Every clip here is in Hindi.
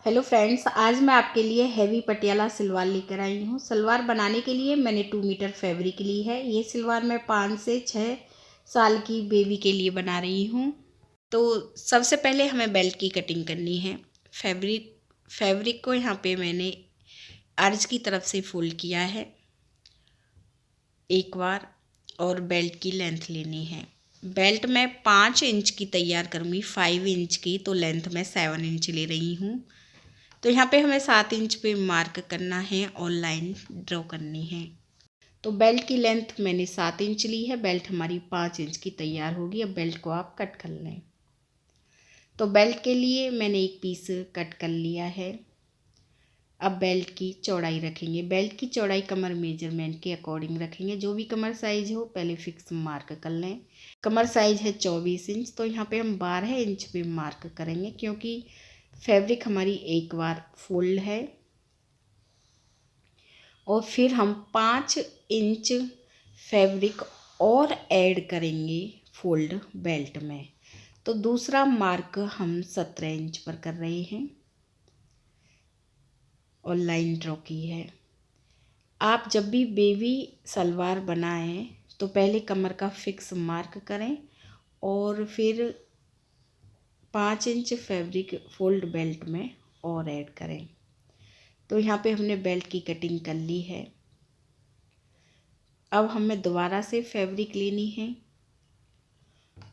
हेलो फ्रेंड्स, आज मैं आपके लिए हैवी पटियाला सलवार लेकर आई हूँ। सलवार बनाने के लिए मैंने 2 मीटर फैब्रिक ली है। ये सलवार मैं 5 से 6 साल की बेबी के लिए बना रही हूँ। तो सबसे पहले हमें बेल्ट की कटिंग करनी है। फैब्रिक को यहाँ पे मैंने अर्ज की तरफ से फोल्ड किया है एक बार, और बेल्ट की लेंथ लेनी है। बेल्ट मैं 5 इंच की तैयार करूँगी, 5 इंच की, तो लेंथ मैं 7 इंच ले रही हूँ। तो यहाँ पे हमें 7 इंच पे मार्क करना है और लाइन ड्रॉ करनी है। तो बेल्ट की लेंथ मैंने 7 इंच ली है, बेल्ट हमारी 5 इंच की तैयार होगी। अब बेल्ट को आप कट कर लें। तो बेल्ट के लिए मैंने एक पीस कट कर लिया है। अब बेल्ट की चौड़ाई रखेंगे। बेल्ट की चौड़ाई कमर मेजरमेंट के अकॉर्डिंग रखेंगे। जो भी कमर साइज हो पहले फिक्स मार्क कर लें। कमर साइज है 24 इंच, तो यहाँ पे हम 12 इंच पे मार्क करेंगे, क्योंकि फैब्रिक हमारी एक बार फोल्ड है। और फिर हम 5 इंच फैब्रिक और ऐड करेंगे फोल्ड बेल्ट में। तो दूसरा मार्क हम 17 इंच पर कर रहे हैं और लाइन ड्रॉ की है। आप जब भी बेबी सलवार बनाएं तो पहले कमर का फिक्स मार्क करें और फिर 5 इंच फैब्रिक फोल्ड बेल्ट में और ऐड करें। तो यहाँ पे हमने बेल्ट की कटिंग कर ली है। अब हमें दोबारा से फैब्रिक लेनी है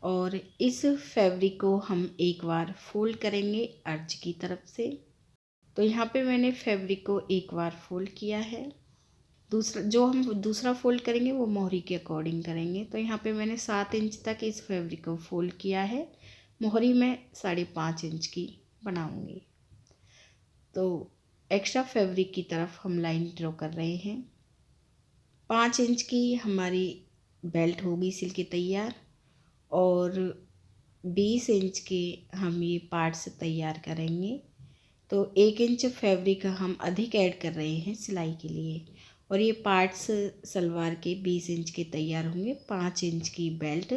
और इस फैब्रिक को हम एक बार फोल्ड करेंगे अर्ज की तरफ से। तो यहाँ पे मैंने फैब्रिक को एक बार फोल्ड किया है। दूसरा फोल्ड करेंगे वो मोहरी के अकॉर्डिंग करेंगे। तो यहाँ पे मैंने 7 इंच तक इस फैब्रिक को फोल्ड किया है। मोहरी मैं 5.5 इंच की बनाऊंगी। तो एक्स्ट्रा फैब्रिक की तरफ हम लाइन ड्रॉ कर रहे हैं। 5 इंच की हमारी बेल्ट होगी सिल के तैयार और 20 इंच के हम ये पार्ट्स तैयार करेंगे। तो 1 इंच फैब्रिक हम अधिक ऐड कर रहे हैं सिलाई के लिए और ये पार्ट्स सलवार के 20 इंच के तैयार होंगे। 5 इंच की बेल्ट,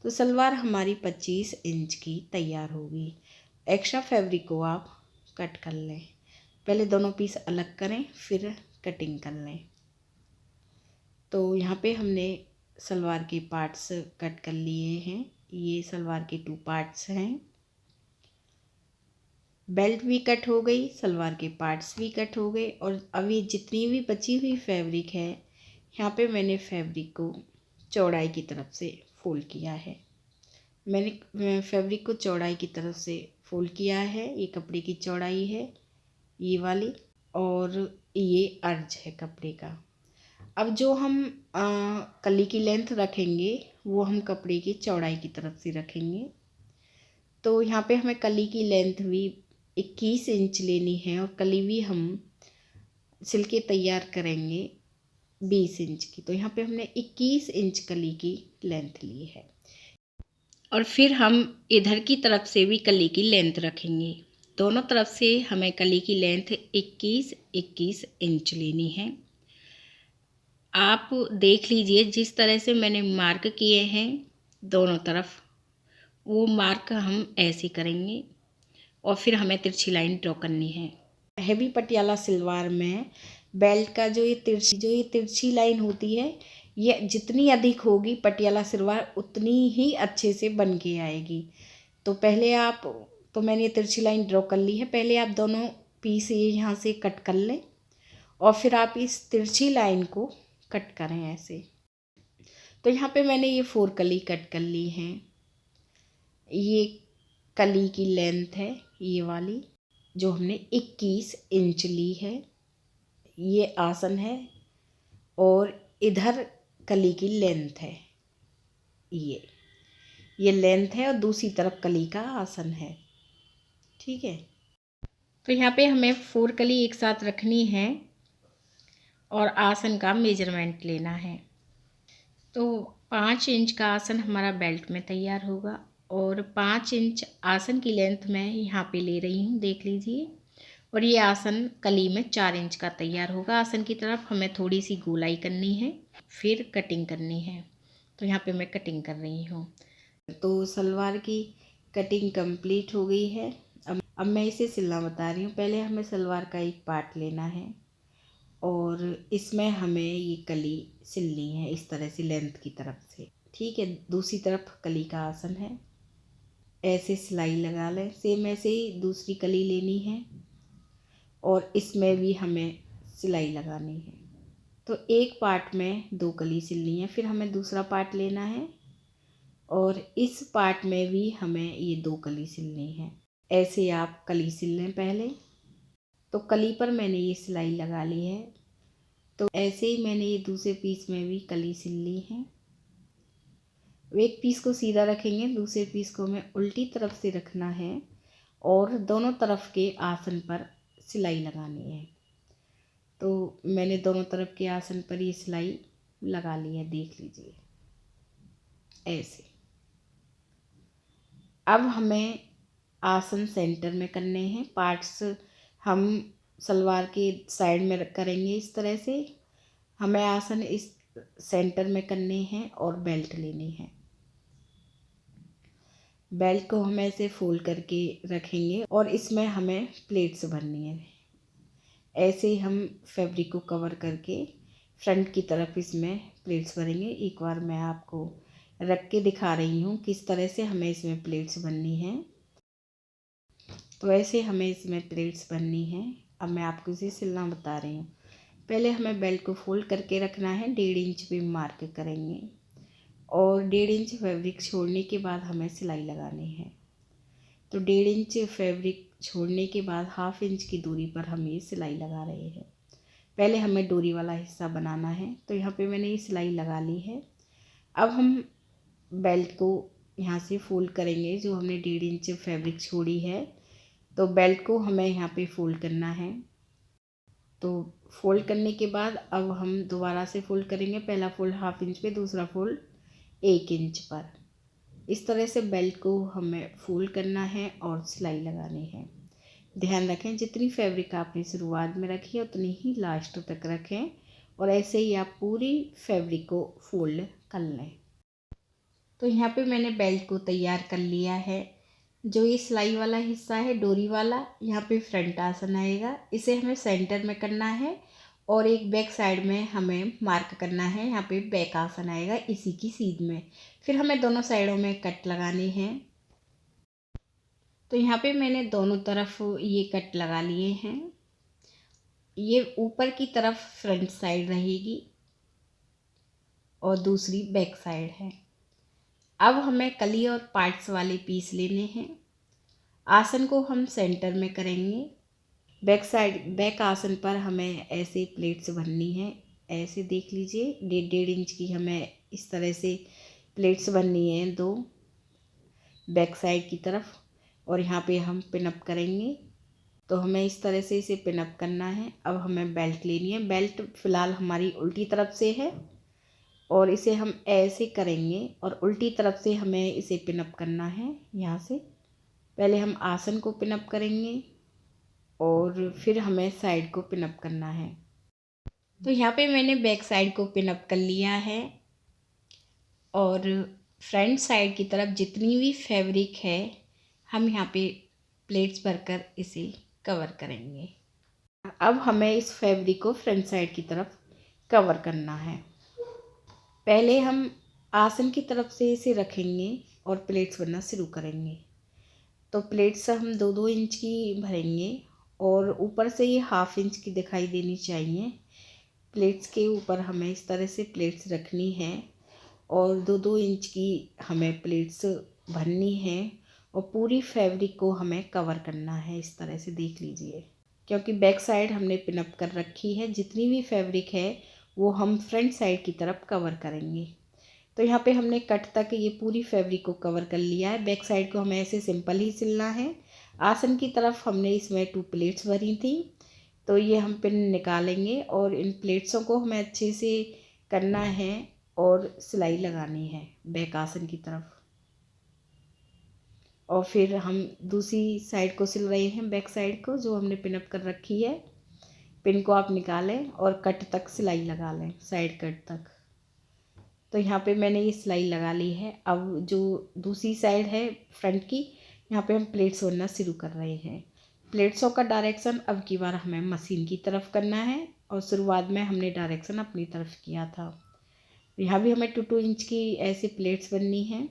तो सलवार हमारी 25 इंच की तैयार होगी। एक्स्ट्रा फैब्रिक को आप कट कर लें। पहले दोनों पीस अलग करें फिर कटिंग कर लें। तो यहाँ पे हमने सलवार के पार्ट्स कट कर लिए हैं। ये सलवार के 2 पार्ट्स हैं। बेल्ट भी कट हो गई, सलवार के पार्ट्स भी कट हो गए और अभी जितनी भी बची हुई फैब्रिक है यहाँ पे मैंने फैब्रिक को चौड़ाई की तरफ से फोल्ड किया है। मैंने फैब्रिक को चौड़ाई की तरफ से फोल्ड किया है। ये कपड़े की चौड़ाई है ये वाली और ये अर्ज है कपड़े का। अब जो हम कली की लेंथ रखेंगे वो हम कपड़े की चौड़ाई की तरफ से रखेंगे। तो यहाँ पे हमें कली की लेंथ भी 21 इंच लेनी है और कली भी हम सिल के तैयार करेंगे 20 इंच की। तो यहाँ पे हमने 21 इंच कली की लेंथ ली है और फिर हम इधर की तरफ से भी कली की लेंथ रखेंगे। दोनों तरफ से हमें कली की लेंथ 21 इंच लेनी है। आप देख लीजिए जिस तरह से मैंने मार्क किए हैं दोनों तरफ, वो मार्क हम ऐसे करेंगे और फिर हमें तिरछी लाइन ड्रॉ करनी है। हैवी पटियाला सलवार में बेल्ट का जो ये तिरछी लाइन होती है, ये जितनी अधिक होगी पटियाला सलवार उतनी ही अच्छे से बन के आएगी। तो मैंने ये तिरछी लाइन ड्रॉ कर ली है। पहले आप दोनों पीस ये यहाँ से कट कर लें और फिर आप इस तिरछी लाइन को कट करें ऐसे। तो यहाँ पे मैंने ये 4 कली कट कर ली हैं। ये कली की लेंथ है ये वाली जो हमने 21 इंच ली है। ये आसन है और इधर कली की लेंथ है। ये लेंथ है और दूसरी तरफ कली का आसन है। ठीक है। तो यहाँ पे हमें 4 कली एक साथ रखनी है और आसन का मेजरमेंट लेना है। तो 5 इंच का आसन हमारा बेल्ट में तैयार होगा और 5 इंच आसन की लेंथ मैं यहाँ पे ले रही हूँ, देख लीजिए। और ये आसन कली में 4 इंच का तैयार होगा। आसन की तरफ हमें थोड़ी सी गोलाई करनी है, फिर कटिंग करनी है। तो यहाँ पे मैं कटिंग कर रही हूँ। तो सलवार की कटिंग कंप्लीट हो गई है। अब अब मैं इसे सिलना बता रही हूँ। पहले हमें सलवार का एक पार्ट लेना है और इसमें हमें ये कली सिलनी है इस तरह से लेंथ की तरफ से। ठीक है, दूसरी तरफ कली का आसन है, ऐसे सिलाई लगा लें। सेम ऐसे ही दूसरी कली लेनी है और इसमें भी हमें सिलाई लगानी है। तो एक पार्ट में 2 कली सिलनी है, फिर हमें दूसरा पार्ट लेना है और इस पार्ट में भी हमें ये 2 कली सिलनी है। ऐसे आप कली सिल लें पहले। तो कली पर मैंने ये सिलाई लगा ली है। तो ऐसे ही मैंने ये दूसरे पीस में भी कली सिल ली है। एक पीस को सीधा रखेंगे, दूसरे पीस को हमें उल्टी तरफ से रखना है और दोनों तरफ के आसन पर सिलाई लगानी है। तो मैंने दोनों तरफ के आसन पर ये सिलाई लगा ली है, देख लीजिए ऐसे। अब हमें आसन सेंटर में करने हैं। पार्ट्स हम सलवार के साइड में करेंगे इस तरह से। हमें आसन इस सेंटर में करने हैं और बेल्ट लेनी है। बेल्ट को हम ऐसे फोल्ड करके रखेंगे और इसमें हमें प्लेट्स भरनी है। ऐसे ही हम फैब्रिक को कवर करके फ्रंट की तरफ इसमें प्लेट्स भरेंगे। एक बार मैं आपको रख के दिखा रही हूँ किस तरह से हमें इसमें प्लेट्स बननी है। तो ऐसे हमें इसमें प्लेट्स बननी है। अब मैं आपको इसे सिलना बता रही हूँ। पहले हमें बेल्ट को फोल्ड करके रखना है, 1.5 इंच पे मार्क करेंगे और 1.5 इंच फैब्रिक छोड़ने के बाद हमें सिलाई लगानी है। तो 1.5 इंच फैब्रिक छोड़ने के बाद 1/2 इंच की दूरी पर हम ये सिलाई लगा रहे हैं। पहले हमें डोरी वाला हिस्सा बनाना है। तो यहाँ पे मैंने ये सिलाई लगा ली है। अब हम बेल्ट को यहाँ से फोल्ड करेंगे, जो हमने 1.5 इंच फैब्रिक छोड़ी है। तो बेल्ट को हमें यहाँ पे फोल्ड करना है। तो फोल्ड करने के बाद अब हम दोबारा से फोल्ड करेंगे। पहला फोल्ड 1/2 इंच पे, दूसरा फोल्ड 1 इंच पर। इस तरह से बेल्ट को हमें फोल्ड करना है और सिलाई लगानी है। ध्यान रखें जितनी फैब्रिक आपने शुरुआत में रखी है उतनी ही लास्ट तक रखें और ऐसे ही आप पूरी फैब्रिक को फोल्ड कर लें। तो यहाँ पे मैंने बेल्ट को तैयार कर लिया है। जो ये सिलाई वाला हिस्सा है डोरी वाला, यहाँ पे फ्रंट आसन आएगा, इसे हमें सेंटर में करना है और एक बैक साइड में हमें मार्क करना है, यहाँ पे बैक आसन आएगा इसी की सीध में। फिर हमें दोनों साइडों में कट लगाने हैं। तो यहाँ पे मैंने दोनों तरफ ये कट लगा लिए हैं। ये ऊपर की तरफ फ्रंट साइड रहेगी और दूसरी बैक साइड है। अब हमें कली और पार्ट्स वाले पीस लेने हैं। आसन को हम सेंटर में करेंगे। बैक साइड बैक आसन पर हमें ऐसे प्लेट्स भरनी है। ऐसे देख लीजिए 1.5 इंच की हमें इस तरह से प्लेट्स भरनी है 2 बैक साइड की तरफ और यहाँ पे हम पिन अप करेंगे। तो हमें इस तरह से इसे पिन अप करना है। अब हमें बेल्ट लेनी है। बेल्ट फ़िलहाल हमारी उल्टी तरफ से है और इसे हम ऐसे करेंगे और उल्टी तरफ से हमें इसे पिन अप करना है। यहाँ से पहले हम आसन को पिन अप करेंगे और फिर हमें साइड को पिन अप करना है। तो यहाँ पे मैंने बैक साइड को पिन अप कर लिया है और फ्रंट साइड की तरफ जितनी भी फैब्रिक है हम यहाँ पे प्लेट्स भरकर इसे कवर करेंगे। अब हमें इस फैब्रिक को फ्रंट साइड की तरफ कवर करना है। पहले हम आसन की तरफ से इसे रखेंगे और प्लेट्स भरना शुरू करेंगे। तो प्लेट्स हम 2-2 इंच की भरेंगे और ऊपर से ये 1/2 इंच की दिखाई देनी चाहिए। प्लेट्स के ऊपर हमें इस तरह से प्लेट्स रखनी है और 2-2 इंच की हमें प्लेट्स भरनी है और पूरी फैब्रिक को हमें कवर करना है इस तरह से, देख लीजिए। क्योंकि बैक साइड हमने पिन अप कर रखी है, जितनी भी फैब्रिक है वो हम फ्रंट साइड की तरफ कवर करेंगे। तो यहाँ पे हमने कट तक ये पूरी फैब्रिक को कवर कर लिया है। बैक साइड को हमें ऐसे सिंपल ही सिलना है। आसन की तरफ हमने इसमें 2 प्लेट्स भरी थी, तो ये हम पिन निकालेंगे और इन प्लेट्सों को हमें अच्छे से करना है और सिलाई लगानी है बैक आसन की तरफ। और फिर हम दूसरी साइड को सिल रहे हैं, बैक साइड को जो हमने पिन अप कर रखी है। पिन को आप निकालें और कट तक सिलाई लगा लें, साइड कट तक। तो यहाँ पे मैंने ये सिलाई लगा ली है। अब जो दूसरी साइड है फ्रंट की, यहाँ पे हम प्लेट्स बुनना शुरू कर रहे हैं। प्लेट्सों का डायरेक्शन अब की बार हमें मशीन की तरफ करना है और शुरुआत में हमने डायरेक्शन अपनी तरफ किया था। यहाँ भी हमें 2-2 इंच की ऐसी प्लेट्स बननी है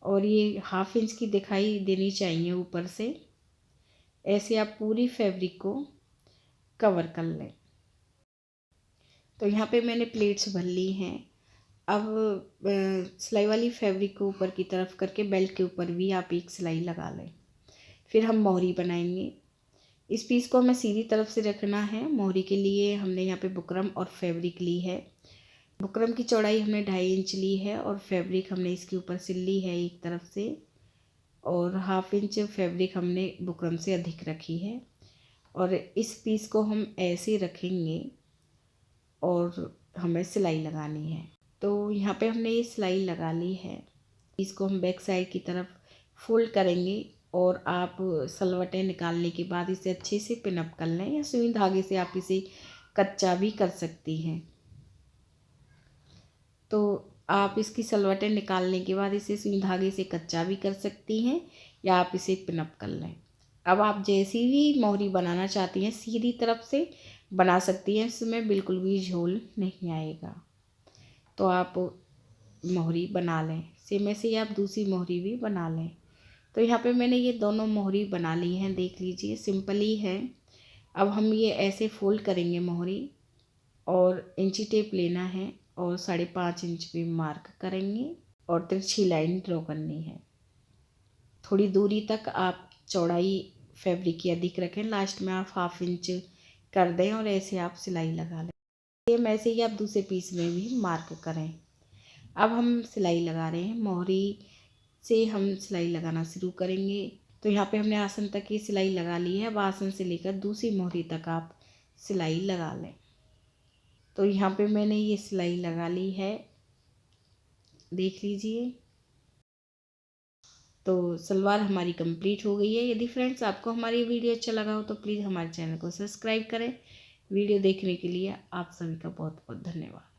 और ये 1/2 इंच की दिखाई देनी चाहिए ऊपर से। ऐसे आप पूरी फैब्रिक को कवर कर लें। तो यहाँ पे मैंने प्लेट्स भर ली हैं। अब सिलाई वाली फैब्रिक को ऊपर की तरफ करके बेल्ट के ऊपर भी आप एक सिलाई लगा लें। फिर हम मोहरी बनाएंगे। इस पीस को हमें सीधी तरफ से रखना है। मोहरी के लिए हमने यहाँ पे बुकरम और फैब्रिक ली है। बुकरम की चौड़ाई हमने 2.5 इंच ली है और फैब्रिक हमने इसके ऊपर सिल ली है एक तरफ से, और 1/2 इंच फैब्रिक हमने बुकरम से अधिक रखी है। और इस पीस को हम ऐसे रखेंगे और हमें सिलाई लगानी है। तो यहाँ पे हमने ये सिलाई लगा ली है। इसको हम बैक साइड की तरफ फोल्ड करेंगे और आप सलवटें निकालने के बाद इसे अच्छे से पिनअप कर लें, या सुई धागे से आप इसे कच्चा भी कर सकती हैं। तो आप इसकी सलवटें निकालने के बाद इसे सुई धागे से कच्चा भी कर सकती हैं या आप इसे पिनअप कर लें। अब आप जैसी भी मोहरी बनाना चाहती हैं सीधी तरफ से बना सकती हैं, इसमें बिल्कुल भी झोल नहीं आएगा। तो आप मोहरी बना लें। सेम ऐसे ही आप दूसरी मोहरी भी बना लें। तो यहाँ पे मैंने ये दोनों मोहरी बना ली हैं, देख लीजिए सिंपल ही है। अब हम ये ऐसे फोल्ड करेंगे मोहरी और इंची टेप लेना है और 5.5 इंच पे मार्क करेंगे और तिरछी लाइन ड्रॉ करनी है। थोड़ी दूरी तक आप चौड़ाई फैब्रिक की अधिक रखें, लास्ट में आप 1/2 इंच कर दें और ऐसे आप सिलाई लगा लें। सेम ऐसे ही आप दूसरे पीस में भी मार्क करें। अब हम सिलाई लगा रहे हैं। मोहरी से हम सिलाई लगाना शुरू करेंगे। तो यहाँ पे हमने आसन तक की सिलाई लगा ली है। अब आसन से लेकर दूसरी मोहरी तक आप सिलाई लगा लें। तो यहाँ पे मैंने ये सिलाई लगा ली है, देख लीजिए। तो सलवार हमारी कंप्लीट हो गई है। यदि फ्रेंड्स आपको हमारी वीडियो अच्छा लगा हो तो प्लीज़ हमारे चैनल को सब्सक्राइब करें। वीडियो देखने के लिए आप सभी का बहुत बहुत धन्यवाद।